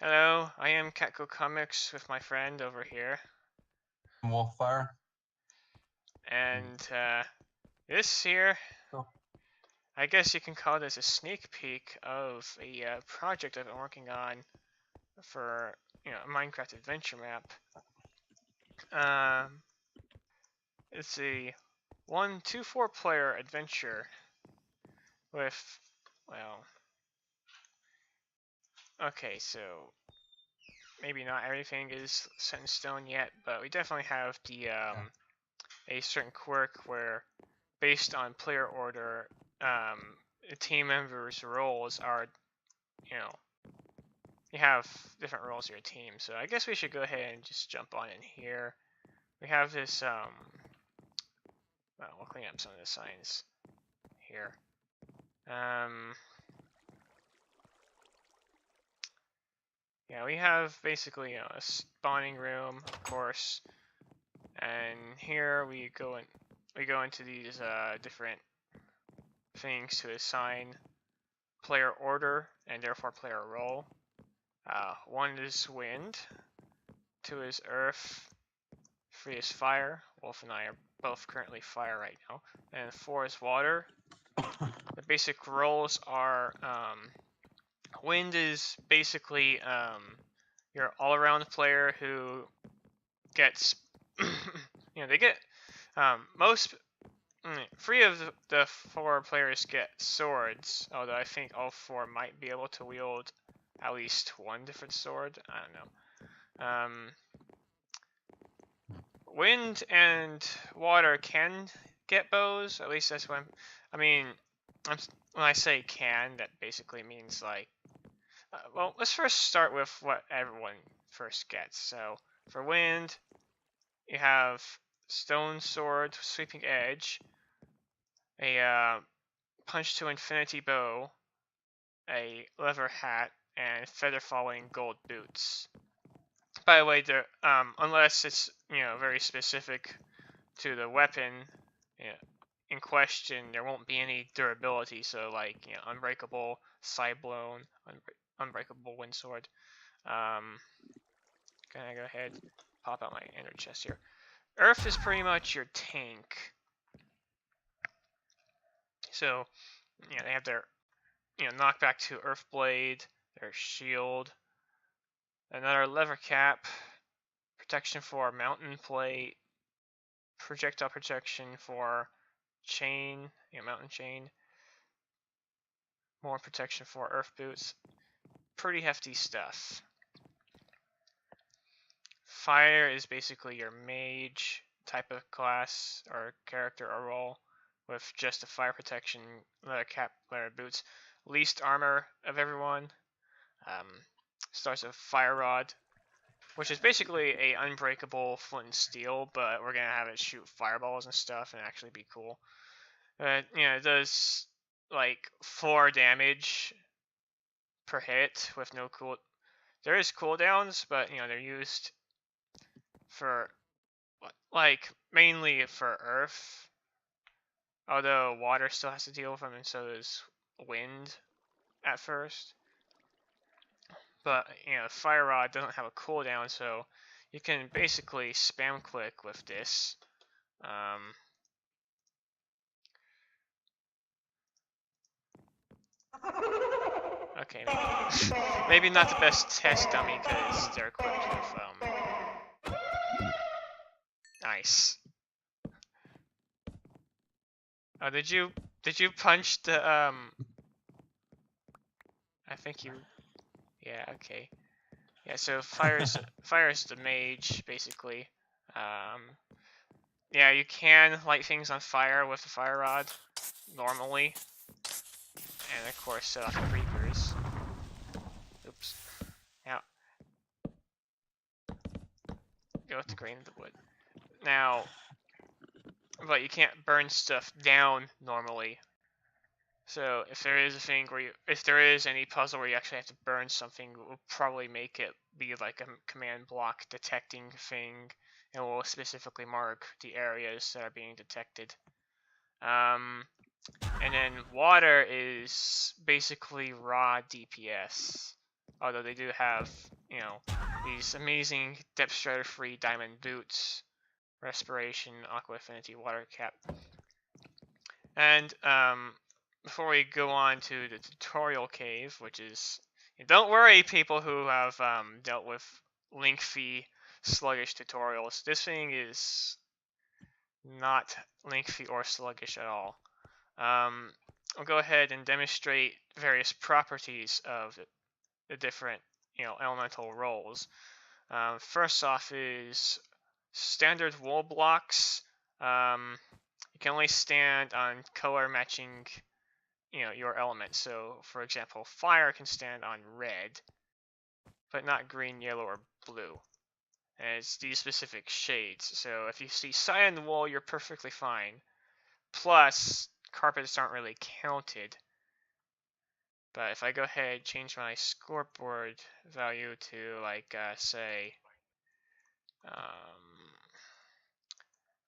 Hello, I am Catco Comics with my friend over here, Wolffire. and this here, Oh. I guess you can call this a sneak peek of a project I've been working on for a Minecraft adventure map. Um, it's a 1-2-4 player adventure with, well, okay, so maybe not everything is set in stone yet, but we definitely have a certain quirk where, based on player order, the team members' roles are, you have different roles in your team. So I guess we should go ahead and just jump on in here. We have this, well, we'll clean up some of the signs here. Yeah, we have basically, a spawning room, of course, and here we go into these different things to assign player order and therefore player role. 1 is wind, 2 is earth, 3 is fire. Wolf and I are both currently fire right now. And 4 is water. The basic roles are wind is basically your all-around player who gets they get most 3 of the 4 players get swords, although I think all 4 might be able to wield at least 1 different sword. I don't know. Wind and water can get bows. At least that's when. I mean, when I say can, that basically means like. Well, let's first start with what everyone first gets. So for wind, you have stone sword, sweeping edge, a punch to infinity bow, a leather hat, and feather falling gold boots. By the way, unless it's very specific to the weapon in question, there won't be any durability. So like unbreakable cyclone, unbreakable windsword. Can I go ahead, pop out my ender chest here? Earth is pretty much your tank. So they have their knockback to Earth Blade, their shield, another leather cap, protection for mountain plate, projectile protection for chain, mountain chain, more protection for earth boots. Pretty hefty stuff. Fire is basically your mage type of class or character or role with just a fire protection, leather cap, leather boots. Least armor of everyone. Starts with fire rod, which is basically a unbreakable flint and steel, but we're gonna have it shoot fireballs and stuff and actually be cool. It does like 4 damage per hit with no cool. There is cooldowns, but they're used for like mainly for earth. Although water still has to deal with them, and so does wind at first. But fire rod doesn't have a cooldown, so you can basically spam click with this. Okay, maybe not the best test dummy because they're equipped with nice. Oh, did you punch the I think you. Yeah, okay. Yeah, so fire is the mage basically. Yeah, you can light things on fire with the fire rod normally, and of course set off the creepers. Oops. Now go with the grain of the wood. Now, but you can't burn stuff down normally. So if there is a thing where if there is any puzzle where you actually have to burn something, we'll probably make it be like a command block detecting thing, and we'll specifically mark the areas that are being detected. And then water is basically raw DPS. Although they do have, you know, these amazing depth strider free diamond boots, respiration, aqua affinity, water cap. And before we go on to the tutorial cave, which is, don't worry, people who have dealt with lengthy, sluggish tutorials. This thing is not lengthy or sluggish at all. I'll go ahead and demonstrate various properties of the different, elemental roles. First off is standard wool blocks. You can only stand on color matching, your element. So, for example, fire can stand on red, but not green, yellow, or blue. And it's these specific shades. So if you see cyan wool, you're perfectly fine. Plus, carpets aren't really counted. But if I go ahead and change my scoreboard value to, like, say,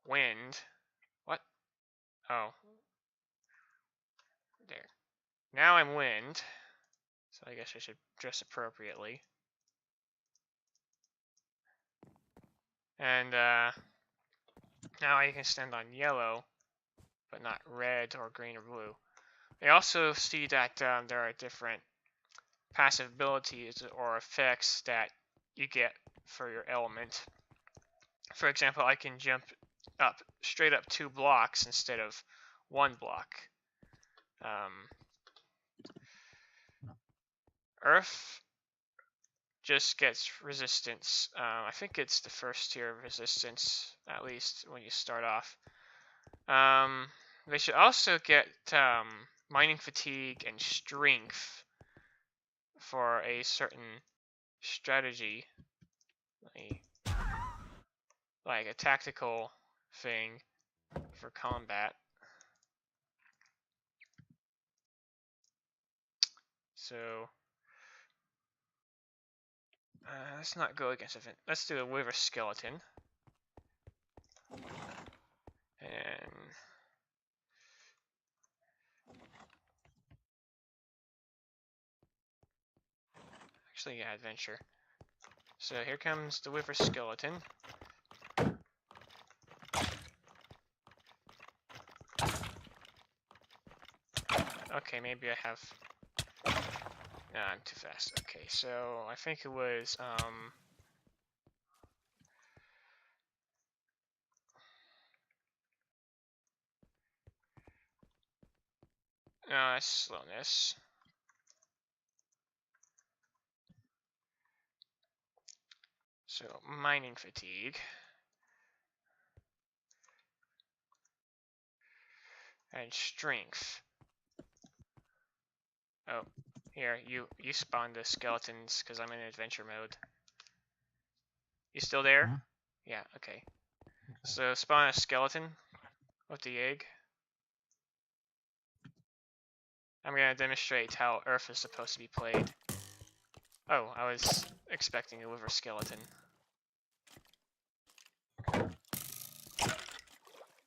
wind. What? Oh. There. Now I'm wind. So I guess I should dress appropriately. And now I can stand on yellow, but not red or green or blue. I also see that there are different passive abilities or effects that you get for your element. For example, I can jump up straight up 2 blocks instead of 1 block. Earth just gets resistance. I think it's the first tier of resistance, at least when you start off. They should also get mining fatigue and strength for a certain strategy, like a tactical thing for combat. So let's not go against it. Let's do a wither skeleton. And actually, yeah, adventure. So here comes the wither skeleton. Okay, maybe I have... No, I'm too fast. Okay, so I think it was, no, that's slowness. So, mining fatigue. And strength. Oh, here, you spawn the skeletons because I'm in adventure mode. You still there? Mm-hmm. Yeah, okay. So spawn a skeleton with the egg. I'm gonna demonstrate how Earth is supposed to be played. Oh, I was expecting a wither skeleton.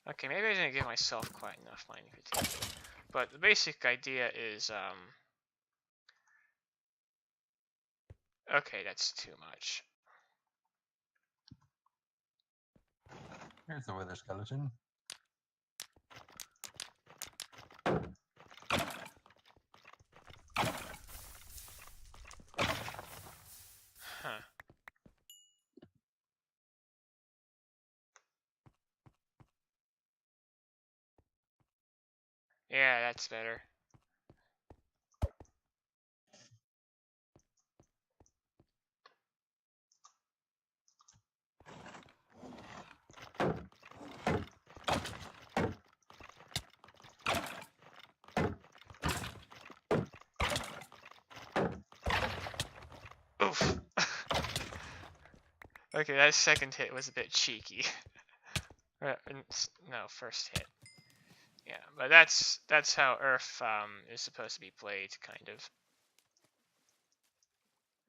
Okay, maybe I didn't give myself quite enough mining fatigue. But the basic idea is, okay, that's too much. Here's the wither skeleton. Huh. Yeah, that's better. Oof. Okay, that second hit was a bit cheeky. No, first hit. Yeah, but that's how Earth is supposed to be played, kind of.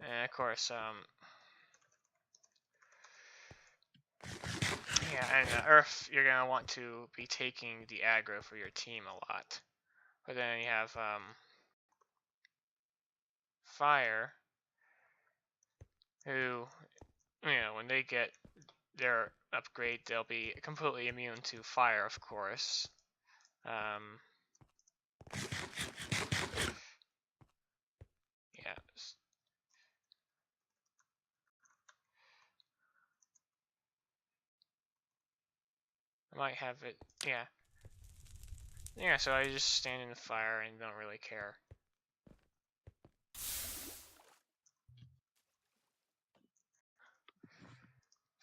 And of course, yeah, and Earth, you're gonna want to be taking the aggro for your team a lot. But then you have fire, who, when they get their upgrade, they'll be completely immune to fire, of course. Yeah. I might have it, yeah. Yeah, so I just stand in the fire and don't really care.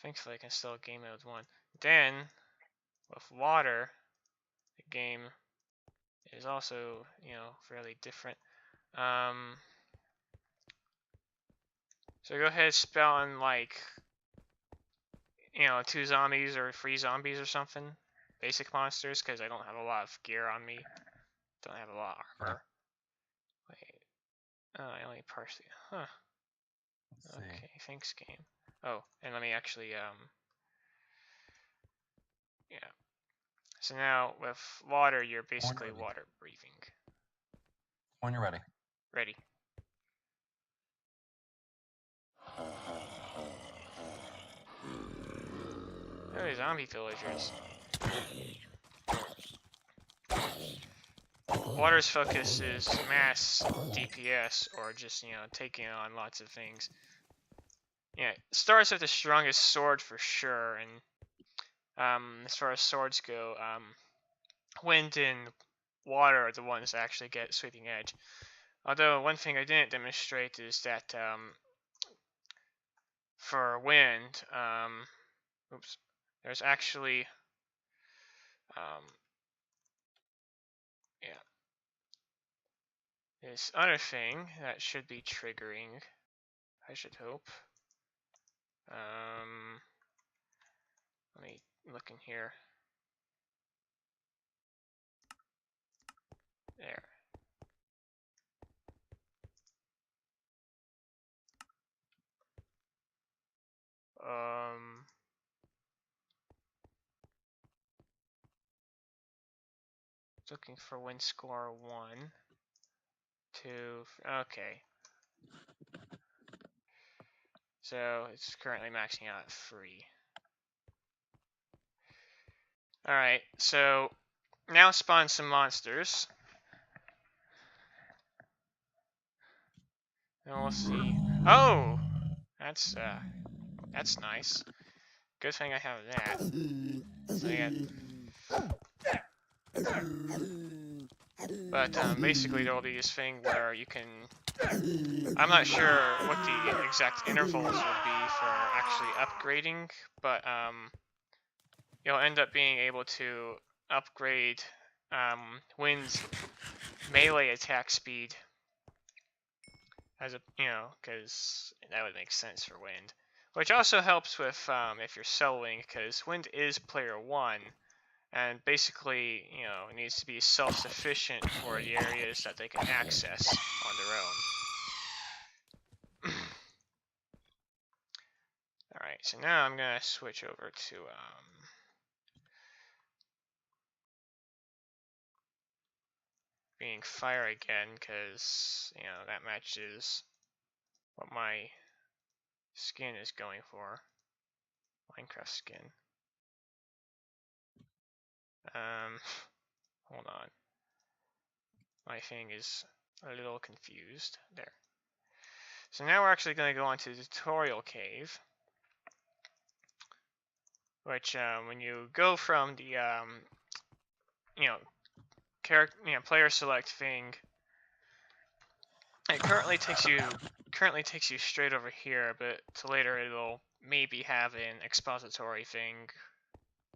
Thankfully I can still game mode 1. Then, with water, the game is also, fairly different. So go ahead, spawn like, 2 zombies or 3 zombies or something. Basic monsters, because I don't have a lot of gear on me. Don't have a lot of armor. Wait. Oh, I only partially. Huh. Okay, thanks, game. Oh, and let me actually, yeah. So now, with water, you're basically water breathing. When you're ready. Ready. Oh, zombie villagers. Water's focus is mass DPS, or just, taking on lots of things. Yeah, it starts with the strongest sword for sure, and as far as swords go, wind and water are the ones that actually get sweeping edge. Although one thing I didn't demonstrate is that for wind, there's actually, yeah, this other thing that should be triggering, I should hope. Let me look in here. There. Looking for win score 1, 2, okay. So it's currently maxing out at 3. Alright, so now spawn some monsters. And we'll see. Oh! That's nice. Good thing I have that. So yeah. But basically there'll be this thing where you can... I'm not sure what the exact intervals would be for actually upgrading, but you'll end up being able to upgrade Wind's melee attack speed as a, because that would make sense for Wind. Which also helps with if you're soloing, because Wind is player 1, and basically, needs to be self-sufficient for the areas that they can access on their own. Alright, so now I'm going to switch over to being fire again, because, that matches what my skin is going for. Minecraft skin. Hold on. My thing is a little confused. There. So now we're actually going to go on to the tutorial cave. Which, when you go from the, player select thing, it currently takes you straight over here, but to later it'll maybe have an expository thing.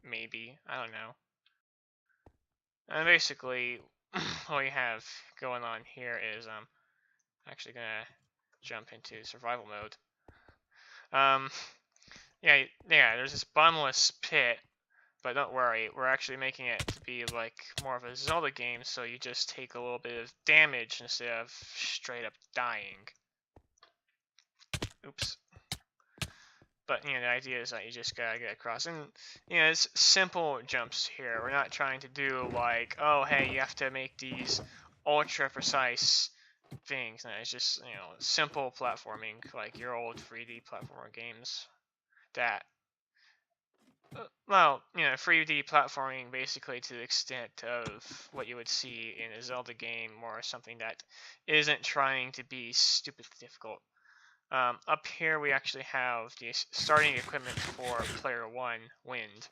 Maybe, I don't know. And basically, what we have going on here is actually gonna jump into survival mode. Yeah, there's this bottomless pit, but don't worry, we're actually making it to be like more of a Zelda game, so you just take a little bit of damage instead of straight up dying. Oops. But, the idea is that you just gotta get across. And, it's simple jumps here. We're not trying to do like, oh, hey, you have to make these ultra precise things. And it's just, you know, simple platforming like your old 3D platformer games that, well, you know, 3D platforming basically to the extent of what you would see in a Zelda game or something that isn't trying to be stupidly difficult. Up here we actually have the starting equipment for player 1, Wind.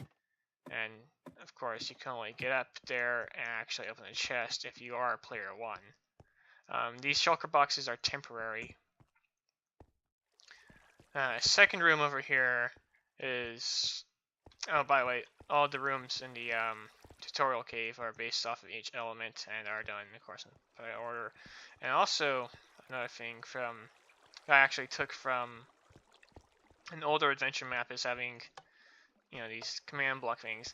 And of course you can only get up there and actually open the chest if you are player 1. These shulker boxes are temporary. Second room over here is... Oh, by the way, all the rooms in the tutorial cave are based off of each element and are done, of course, in order. And also, another thing from that I actually took from an older adventure map is having, you know, these command block things.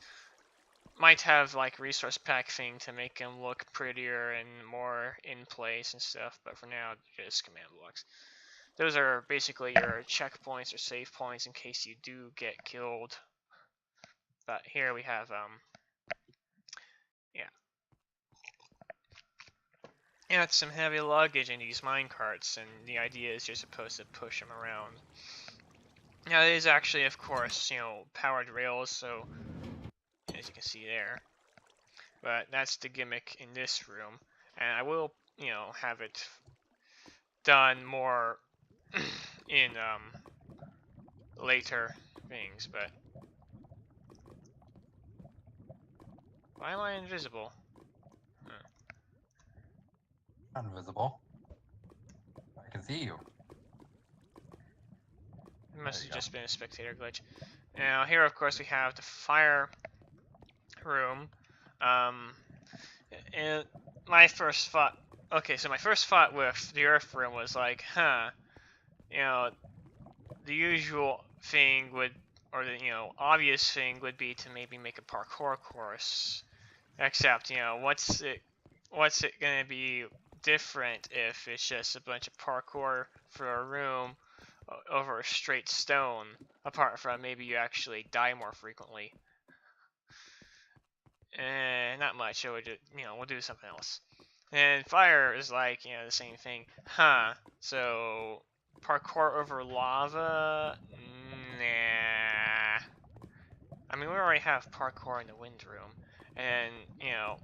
Might have like resource pack thing to make them look prettier and more in place and stuff, but for now, just command blocks. Those are basically your checkpoints or save points in case you do get killed. But here we have, yeah. Yeah, it's some heavy luggage in these mine carts, and the idea is you're supposed to push them around. Now, it is actually, of course, you know, powered rails, so as you can see there. But that's the gimmick in this room, and I will, you know, have it done more in later things. But why am I invisible? Invisible. I can see you. It must have just been a spectator glitch. Now here, of course, we have the fire room. And my first thought, okay, so my first thought with the earth room was like, you know, the usual thing would, or the, you know, obvious thing would be to maybe make a parkour course. Except, you know, what's it gonna be different if it's just a bunch of parkour for a room over a straight stone, apart from maybe you actually die more frequently. Not much. So you know, we'll do something else. And fire is like, you know, the same thing. So parkour over lava? Nah. I mean, we already have parkour in the wind room, and you know,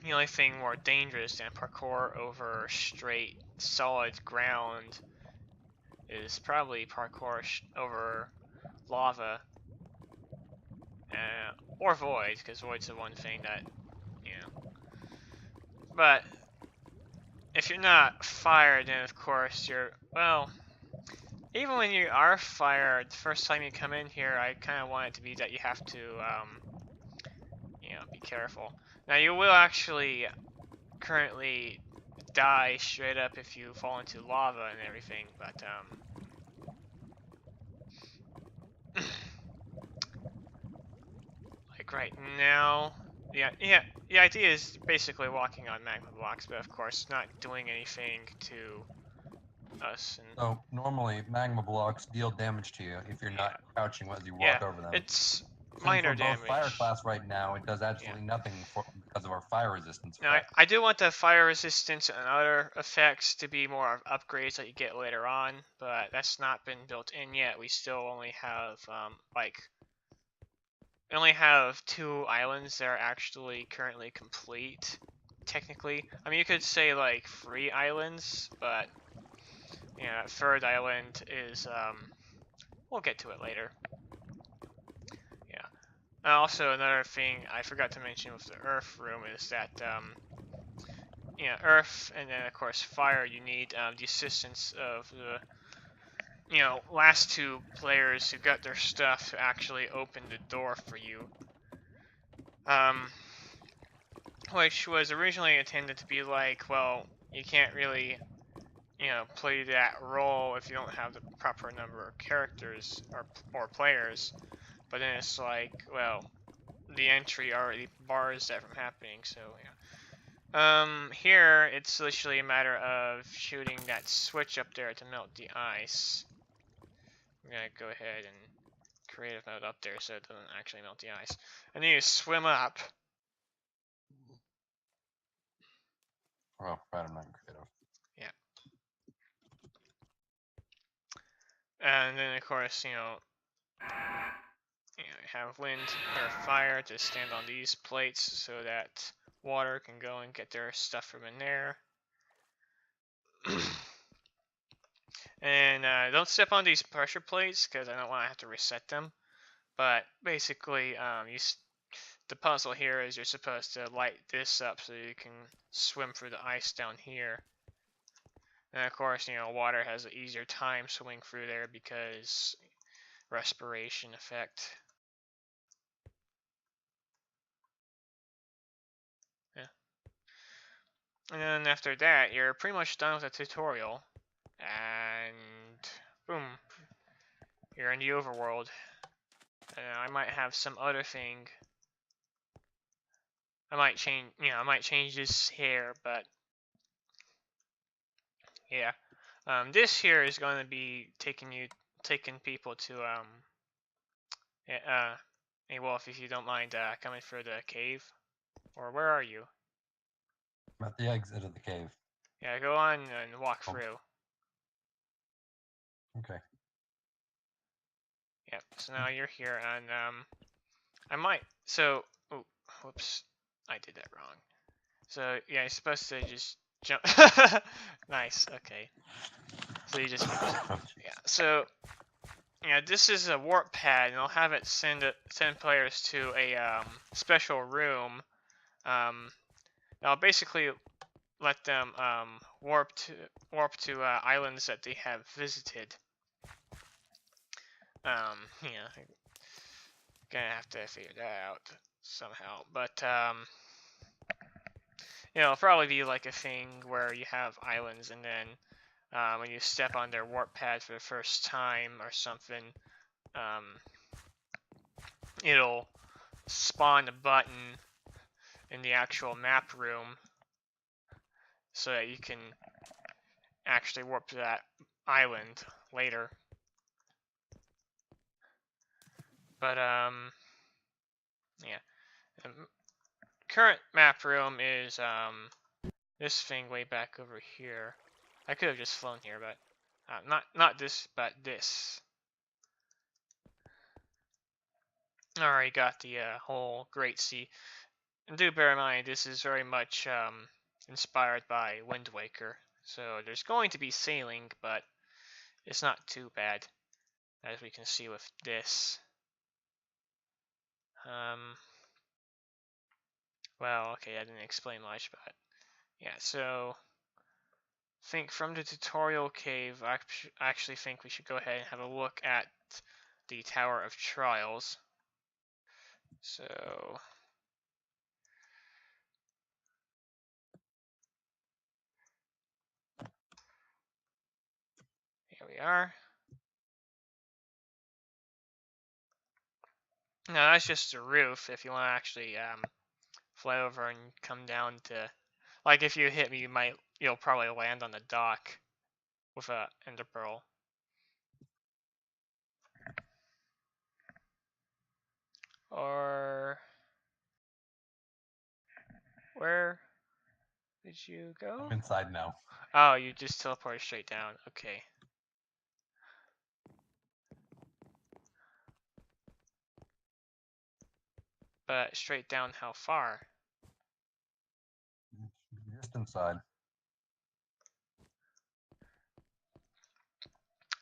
the only thing more dangerous than parkour over straight, solid ground is probably parkour over lava. Or void, because void's the one thing that, you know. But if you're not fire, then of course you're, well, even when you are fired, the first time you come in here, I kind of want it to be that you have to, you know, be careful. Now you will actually currently die straight up if you fall into lava and everything, but, like right now, yeah, the idea is basically walking on magma blocks, but of course not doing anything to us. And so normally magma blocks deal damage to you if you're not crouching as you walk over them. It's Since minor we're both damage. fire class right now, it does absolutely nothing because of our fire resistance. Now, I do want the fire resistance and other effects to be more of upgrades that you get later on, but that's not been built in yet. We still only have, we only have 2 islands that are actually currently complete, technically. I mean, you could say, like, 3 islands, but, yeah, 3rd island is, we'll get to it later. Also, another thing I forgot to mention with the Earth room is that, yeah, Earth and then, of course, Fire, you need the assistance of the, you know, last 2 players who got their stuff to actually open the door for you. Which was originally intended to be like, well, you can't really, you know, play that role if you don't have the proper number of characters or players. But then it's like, well, the entry already bars that from happening, so yeah. Here, it's literally a matter of shooting that switch up there to melt the ice. I'm gonna go ahead and creative mode up there so it doesn't actually melt the ice. And then you swim up. Well, right, I'm not creative. And then of course, you have wind or fire to stand on these plates so that water can go and get their stuff from in there. And don't step on these pressure plates because I don't want to have to reset them. But basically, the puzzle here is you're supposed to light this up so you can swim through the ice down here. And of course, water has an easier time swimming through there because respiration effect. Yeah. And then after that, you're pretty much done with the tutorial. And boom, you're in the overworld. And I might have some other thing. I might change this hair, but yeah. This here is going to be taking people to hey Wolf, if you don't mind coming through the cave, or where are you? I'm at the exit of the cave. Yeah, go on and walk through. Okay. Yep. So now you're here, and I might. So, oh, whoops, I did that wrong. So yeah, you're supposed to just jump. Nice. Okay. So you just yeah. So yeah, this is a warp pad, and I'll have it send players to a special room. I'll basically let them warp to islands that they have visited. Yeah, gonna have to figure that out somehow, but it'll probably be like a thing where you have islands, and then when you step on their warp pad for the first time or something, it'll spawn a button in the actual map room so that you can actually warp to that island later. But yeah, the current map room is this thing way back over here. I could have just flown here, but not this, but this. Already got the whole Great Sea. And do bear in mind, this is very much inspired by Wind Waker. So there's going to be sailing, but it's not too bad, as we can see with this. Well, okay, I didn't explain much, but yeah, so I think from the tutorial cave, I actually think we should go ahead and have a look at the Tower of Trials. So here we are. Now that's just the roof. If you want to actually fly over and come down to, like, if you hit me, you'll probably land on the dock with a ender pearl. Or where did you go? I'm inside now. Oh, you just teleported straight down. Okay. But straight down, how far? Just inside.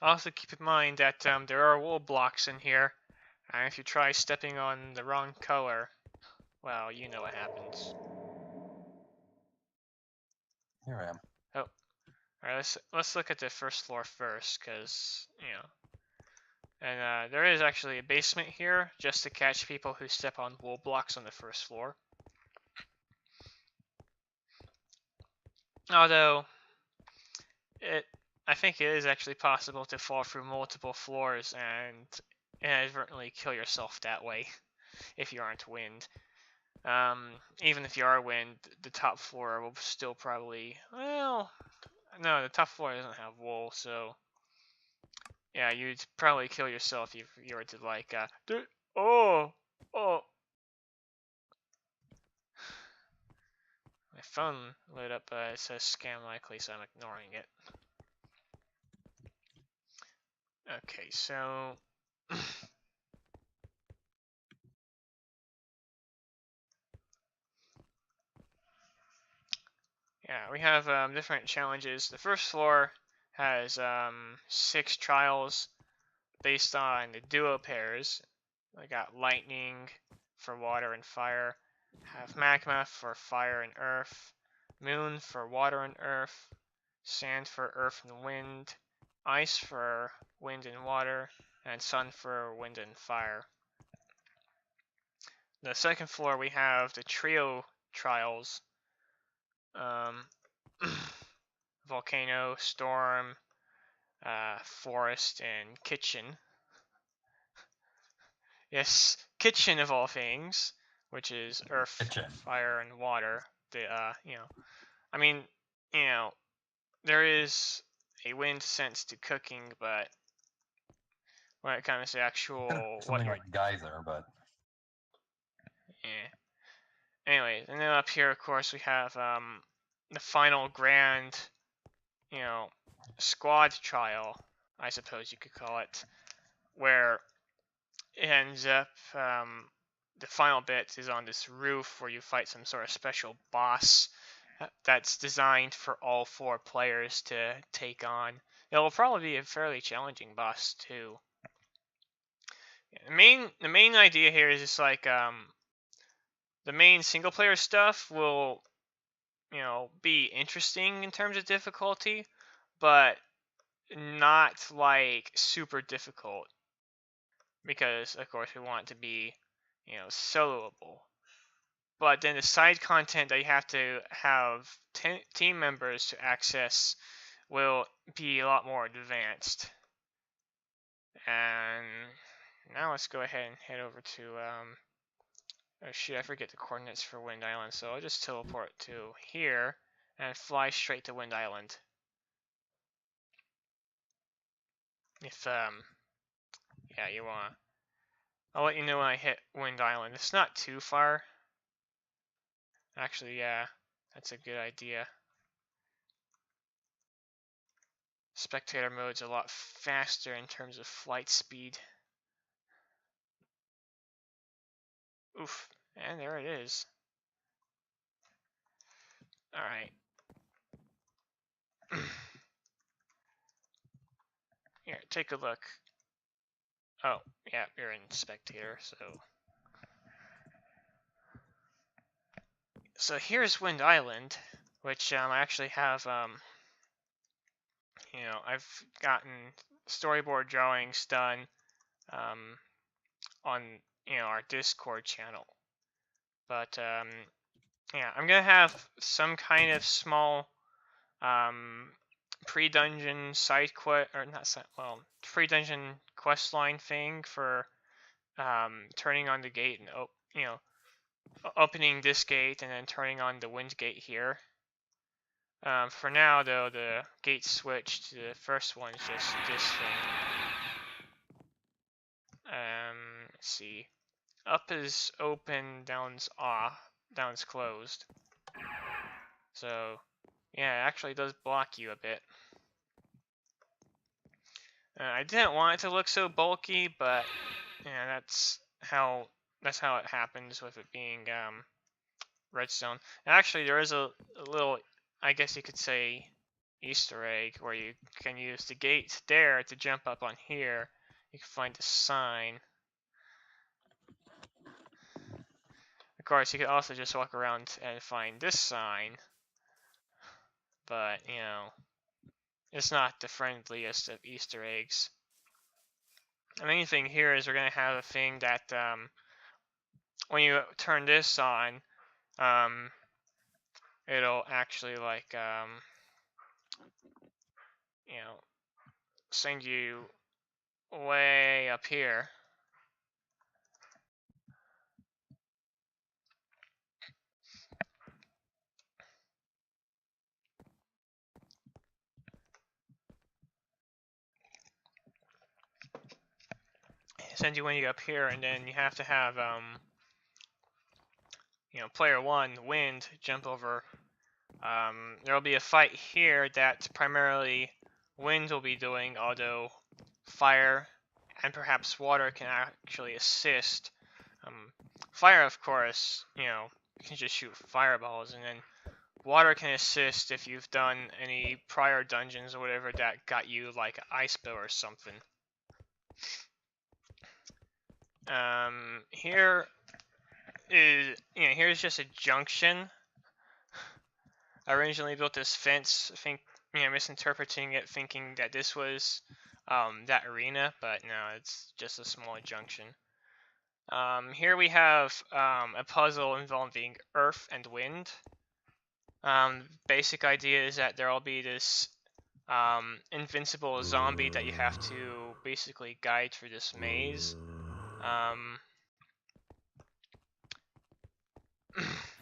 Also keep in mind that there are wool blocks in here, and if you try stepping on the wrong color, well, you know what happens. Here I am. Oh, all right. Let's look at the first floor first, cause and there is actually a basement here just to catch people who step on wool blocks on the first floor. Although I think it is actually possible to fall through multiple floors and inadvertently kill yourself that way if you aren't wind. Even if you are wind, the top floor will still probably, well, no, the top floor doesn't have wool, so yeah, you'd probably kill yourself if you were to like, oh, my phone lit up, but it says scam likely, so I'm ignoring it. Okay, so yeah, we have different challenges. The first floor has 6 trials based on the duo pairs. I got lightning for water and fire, have magma for fire and earth, moon for water and earth, sand for earth and wind, ice for wind and water, and sun for wind and fire. The second floor we have the trio trials. Volcano, storm, forest, and kitchen. Yes, kitchen of all things, which is earth, Kitchen. fire, and water. The I mean, there is a wind sense to cooking, but when it comes to actual Something like geyser, but yeah. Anyways, and then up here, of course, we have the final grand, squad trial, I suppose you could call it, where it ends up, the final bit is on this roof where you fight some sort of special boss that's designed for all 4 players to take on. It'll probably be a fairly challenging boss too. The main idea here is just like the main single player stuff will be interesting in terms of difficulty, but not like super difficult, because of course we want it to be soloable. But then the side content that you have to have team members to access will be a lot more advanced. And now let's go ahead and head over to oh shoot, I forget the coordinates for Wind Island, so I'll just teleport to here and fly straight to Wind Island. If yeah, you wanna, I'll let you know when I hit Wind Island. It's not too far. Actually, yeah, that's a good idea. Spectator mode's a lot faster in terms of flight speed. Oof, and there it is. Alright. Here, take a look. Oh, yeah, you're in Spectator, so here's Wind Island, which I actually have, I've gotten storyboard drawings done on, our Discord channel. But, yeah, I'm gonna have some kind of small pre-dungeon side quest, or not side, well, pre-dungeon quest line thing for turning on the gate and opening this gate and then turning on the wind gate here. For now, though, the gate switch to the first one is just this thing. Let's see. Up is open, down's off, down's closed. So, yeah, it actually does block you a bit. I didn't want it to look so bulky, but yeah, that's how it happens with it being redstone. And actually, there is a little, I guess you could say, Easter egg where you can use the gate there to jump up on here. You can find a sign. Of course, you could also just walk around and find this sign, but it's not the friendliest of Easter eggs. The main thing here is we're gonna have a thing that when you turn this on, it'll actually like send you way up here. Send you when you up here, and then you have to have player 1, Wind, jump over There'll be a fight here that primarily wind will be doing, although fire and perhaps water can actually assist. Fire, of course, you can just shoot fireballs, and then water can assist if you've done any prior dungeons or whatever that got you like an ice bow or something. Here is, here's just a junction. I originally built this fence, misinterpreting it, thinking that this was that arena, but no, it's just a small junction. Here we have a puzzle involving earth and wind. Basic idea is that there'll be this invincible zombie that you have to basically guide through this maze.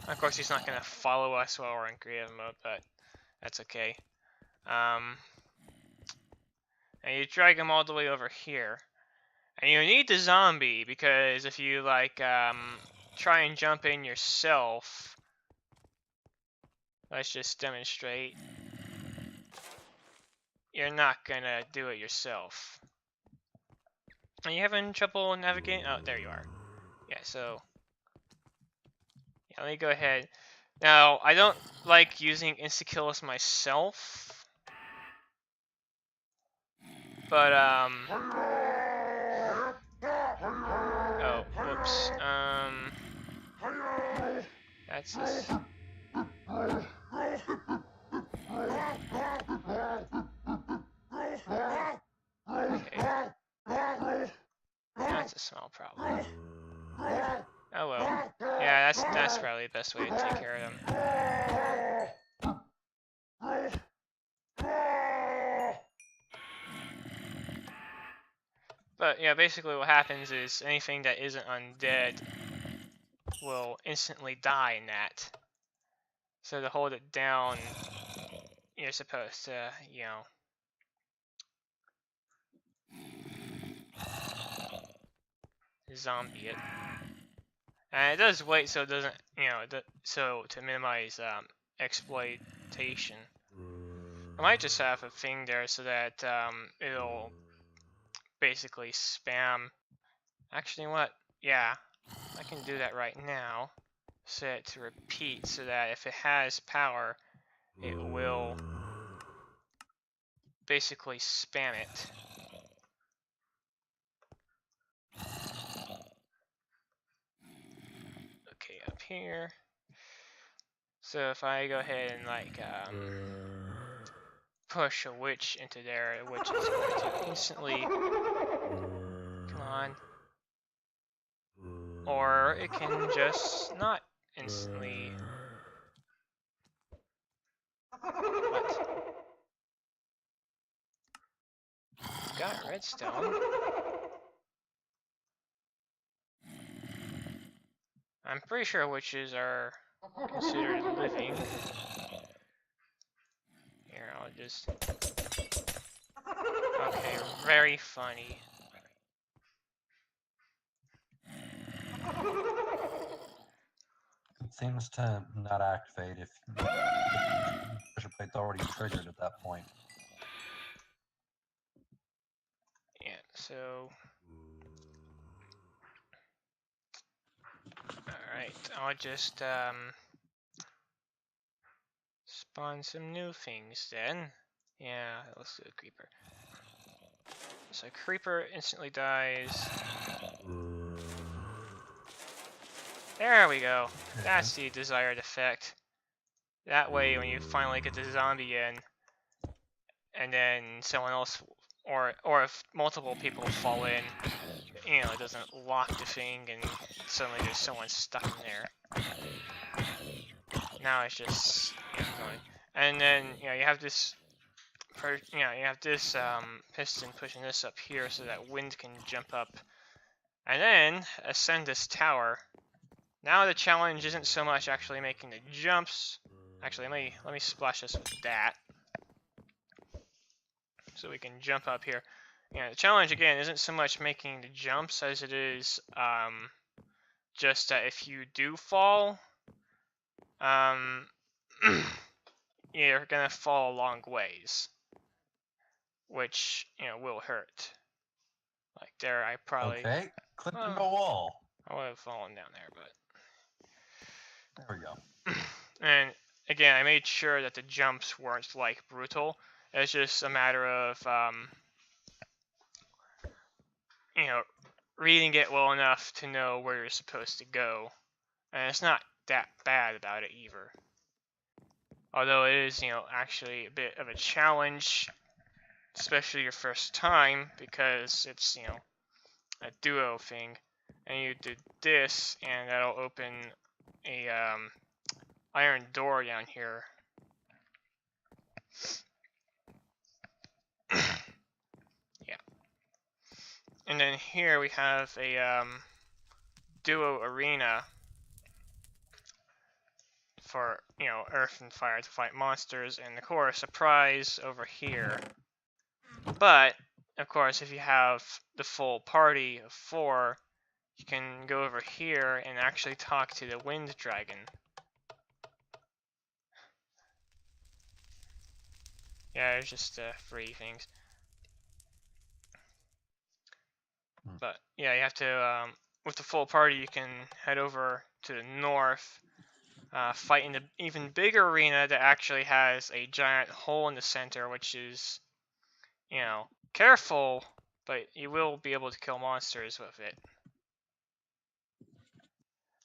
Of course, he's not going to follow us while we're in creative mode, but that's okay. And you drag him all the way over here. And you need the zombie, because if you, like, try and jump in yourself... Let's just demonstrate. You're not gonna do it yourself. Are you having trouble navigating? Oh, there you are. Yeah, so... Yeah, let me go ahead. Now, I don't like using insta-kills myself. But, oh, whoops. That's just... Okay. That's a small problem. Oh well. Yeah, that's probably the best way to take care of them. But yeah, basically what happens is anything that isn't undead will instantly die in that. So to hold it down, you're supposed to, zombie it. And it does wait so it doesn't, so to minimize exploitation. I might just have a thing there so that it'll basically spam. Actually, what? Yeah, I can do that right now. Set it to repeat so that if it has power, it will basically spam it. Okay, up here. So if I go ahead and like push a witch into there, the witch is going to instantly, come on, or it can just not instantly. What? Got redstone. I'm pretty sure witches are considered living. Here, I'll just... Okay, very funny. It seems to not activate if pressure plate's already triggered at that point. Yeah, so... Alright, I'll just spawn some new things then. Yeah, let's do a creeper. So creeper instantly dies. There we go. That's the desired effect. That way, when you finally get the zombie in, and then someone else, or if multiple people fall in, it doesn't lock the thing, and suddenly there's someone stuck in there. Now it's just going. And then you have this, piston pushing this up here so that wind can jump up, and then ascend this tower. Now the challenge isn't so much actually making the jumps. Actually, let me splash this with that, so we can jump up here. The challenge again isn't so much making the jumps as it is just that if you do fall, you're gonna fall a long ways, which will hurt. Like there, I probably Okay, click well, into a wall. I would have fallen down there, There we go. but and again, I made sure that the jumps weren't like brutal. It's just a matter of reading it well enough to know where you're supposed to go, and it's not that bad about it either. Although it is, actually a bit of a challenge, especially your first time, because it's, a duo thing. And you did this, and that'll open a iron door down here. Yeah. And then here we have a duo arena for, earth and fire to fight monsters, and of course, a prize over here. But, of course, if you have the full party of 4, you can go over here and actually talk to the wind dragon. Yeah, there's just 3 things. But, yeah, you have to, with the full party, you can head over to the north, fight in the even bigger arena that actually has a giant hole in the center, which is, careful, but you will be able to kill monsters with it.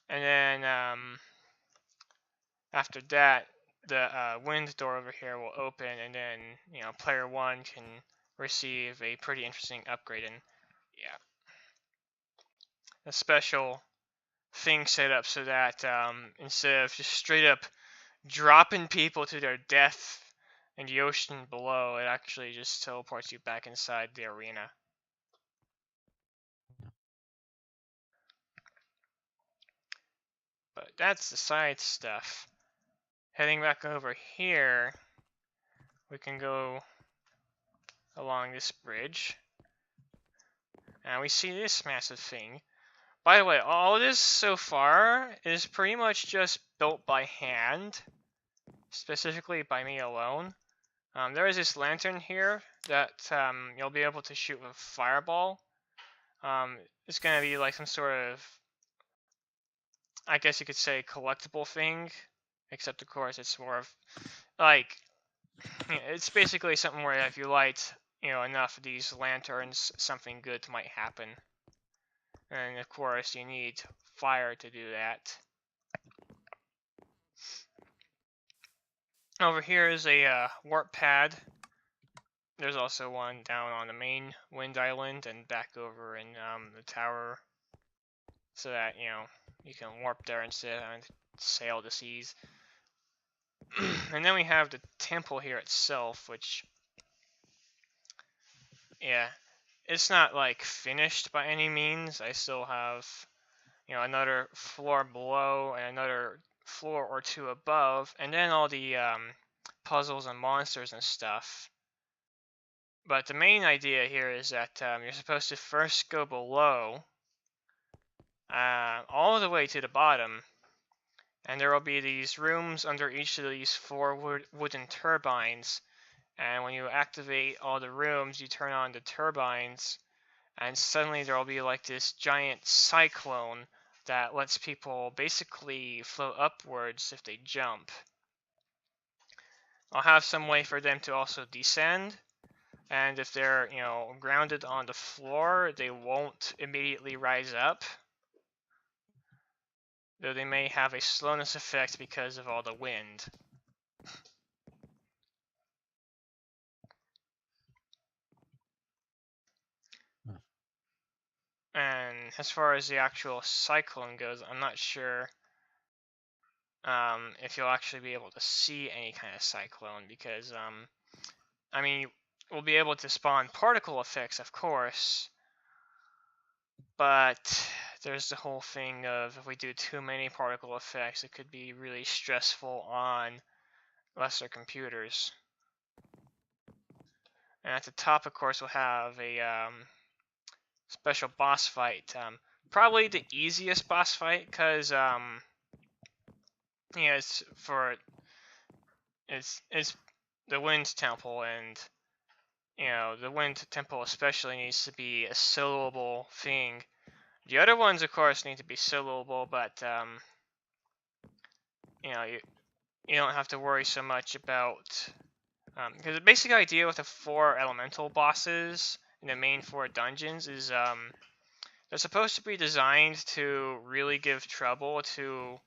And then, after that, the wind door over here will open, and then, player 1 can receive a pretty interesting upgrade. And, yeah, a special thing set up so that instead of just straight up dropping people to their death in the ocean below, it actually just teleports you back inside the arena. But that's the side stuff. Heading back over here, we can go along this bridge, and we see this massive thing. By the way, all this so far is pretty much just built by hand, specifically by me alone. There is this lantern here that you'll be able to shoot with a fireball. It's going to be like some sort of, I guess you could say, collectible thing, except of course it's more of like, it's basically something where if you light enough of these lanterns, something good might happen. And of course you need fire to do that. Over here is a warp pad. There's also one down on the main wind island and back over in the tower, so that you can warp there instead of having to sail the seas. And then we have the temple here itself, which, yeah, it's not like finished by any means. I still have another floor below and another floor or 2 above, and then all the puzzles and monsters and stuff. But the main idea here is that you're supposed to first go below, all the way to the bottom, and there will be these rooms under each of these 4 wooden turbines, and when you activate all the rooms, you turn on the turbines, and suddenly there will be like this giant cyclone that lets people basically float upwards if they jump. I'll have some way for them to also descend, and if they're, grounded on the floor, they won't immediately rise up, though they may have a slowness effect because of all the wind. And as far as the actual cyclone goes, I'm not sure if you'll actually be able to see any kind of cyclone, because, I mean, we'll be able to spawn particle effects, of course, but there's the whole thing of if we do too many particle effects, it could be really stressful on lesser computers. And at the top, of course, we'll have a special boss fight. Probably the easiest boss fight, because it's is the wind temple, and the wind temple especially needs to be a soloable thing. The other ones, of course, need to be soloable, but you don't have to worry so much about because the basic idea with the 4 elemental bosses in the main 4 dungeons is they're supposed to be designed to really give trouble to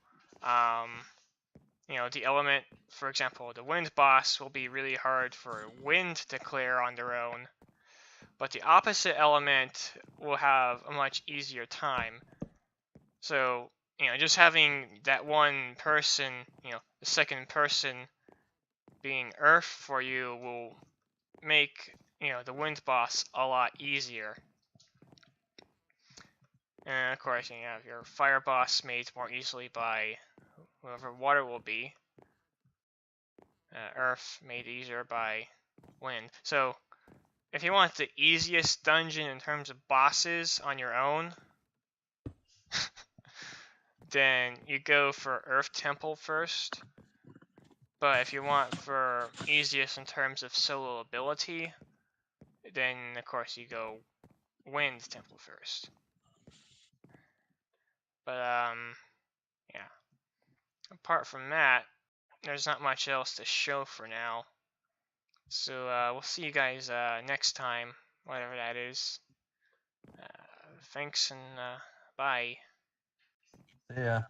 the element. For example, the wind boss will be really hard for wind to clear on their own, but the opposite element will have a much easier time. So, just having that one person, the second person being Earth for you will make, the wind boss a lot easier. And of course, you have your fire boss made more easily by whoever water will be. Earth made easier by wind. So, if you want the easiest dungeon in terms of bosses on your own, then you go for Earth Temple first. But if you want for easiest in terms of solo ability, then of course you go Wind Temple first. But yeah. Apart from that, there's not much else to show for now. So we'll see you guys next time, whatever that is. Thanks and bye. See ya.